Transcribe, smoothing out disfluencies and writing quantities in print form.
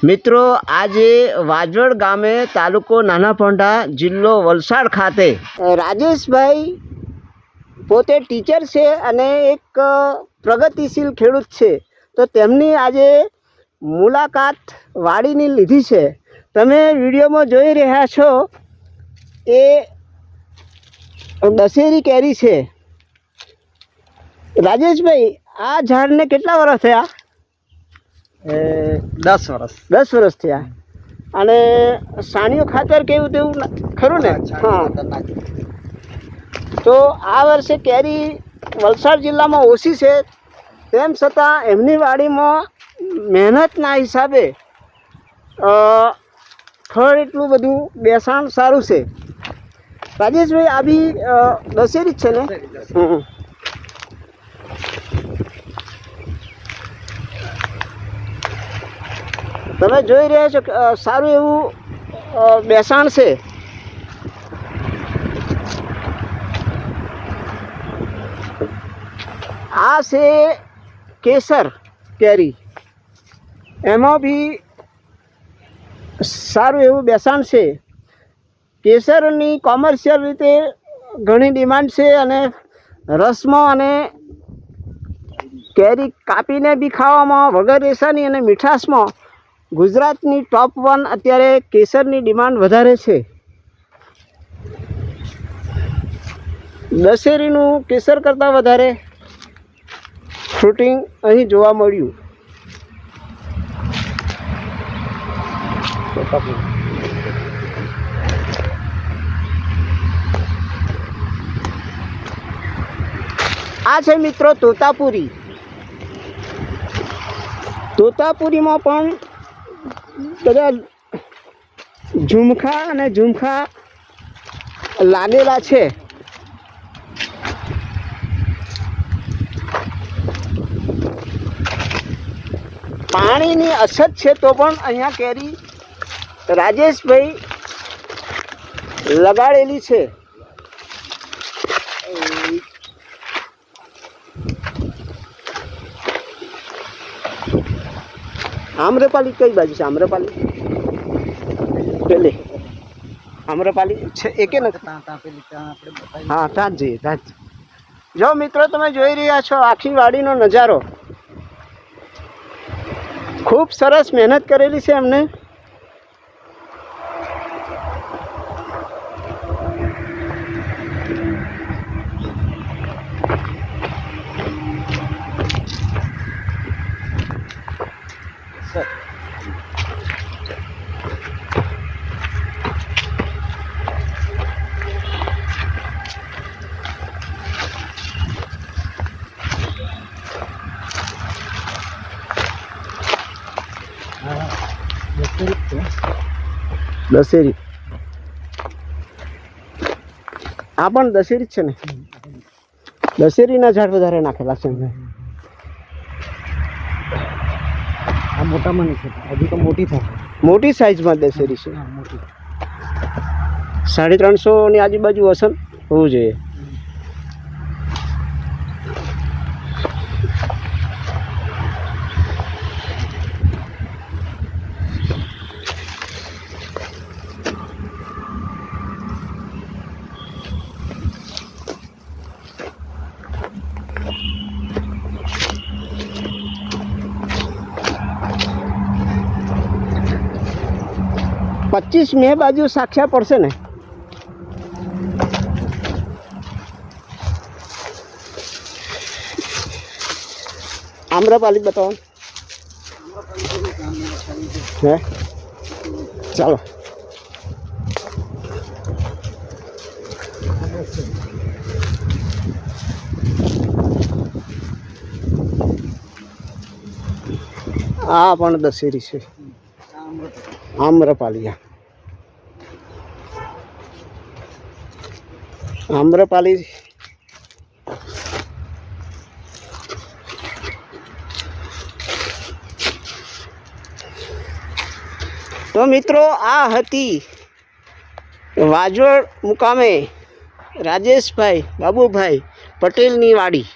મિત્રો આજે વાજવડ ગામે તાલુકો નાનાપોંઢા જિલ્લો વલસાડ ખાતે રાજેશભાઈ પોતે ટીચર છે અને એક પ્રગતિશીલ ખેડૂત છે, તો તેમની આજે મુલાકાત વાડીની લીધી છે. તમે વિડીયોમાં જોઈ રહ્યા છો એ દશેરી કેરી છે. રાજેશભાઈ, આ ઝાડને કેટલા વર્ષ થયા? 10 વર્ષ. 10 વર્ષ થયા. અને સાણિયું ખાતર કેવું તેવું ખરું ને? હા. તો આ વર્ષે કેરી વલસાડ જિલ્લામાં ઓછી છે, તેમ છતાં એમની વાડીમાં મહેનતના હિસાબે ફળ એટલું બધું બેસાણ સારું છે. રાજેશભાઈ, આ બી દશેરી જ છે ને? તમે જોઈ રહ્યા છો સારું એવું બેસાણ છે. આ છે કેસર કેરી, એમાં બી સારું એવું બેસાણ છે. કેસરની કોમર્શિયલ રીતે ઘણી ડિમાન્ડ છે અને રસમાં અને કેરી કાપીને બી ખાવામાં વગર રેસાની અને મીઠાશમાં ગુજરાતની ટોપ 1 અત્યારે કેસરની ડિમાન્ડ વધારે છે. દશેરીનું કેસર કરતાં વધારે ફ્રૂટિંગ અહીં જોવા મળ્યું. આ છે મિત્રો તોતાપુરી. તોતાપુરીમાં પણ બધા ઝુમખા અને ઝુમખા લાગેલા છે. પાણીની અછત છે તો પણ અહીંયા કેરી રાજેશભાઈ લગાડેલી છે. આમ્રપાલી કઈ બાજુ છે? આમ્રપાલી પેલી આમ્રપાલી છે એકે નથી. હા, ત્યાં જ જઈએ, ત્યાં જ. જો મિત્રો, તમે જોઈ રહ્યા છો આખી વાડીનો નજારો. ખૂબ સરસ મહેનત કરેલી છે એમને. દશેરી, આ પણ દશેરી જ છે ને? દશેરીના ઝાડ વધારે નાખેલા છે એમને. આ મોટામાં નહીં છે, હજુ તો મોટી થાય. મોટી સાઈઝમાં દશેરી છે. 350 ની આજુબાજુ વસન હોવું જોઈએ. પચીસ મે બાજુ સાખ્યા પડશે ને? આમ્રપાલી બતાવો. હે, ચાલો. આ પણ દશેરી છે. આમ્રપાલી, આમ્રપાલી. તો મિત્રો, આ હતી વાજવડ મુકામે રાજેશભાઈ બાબુભાઈ પટેલની વાડી.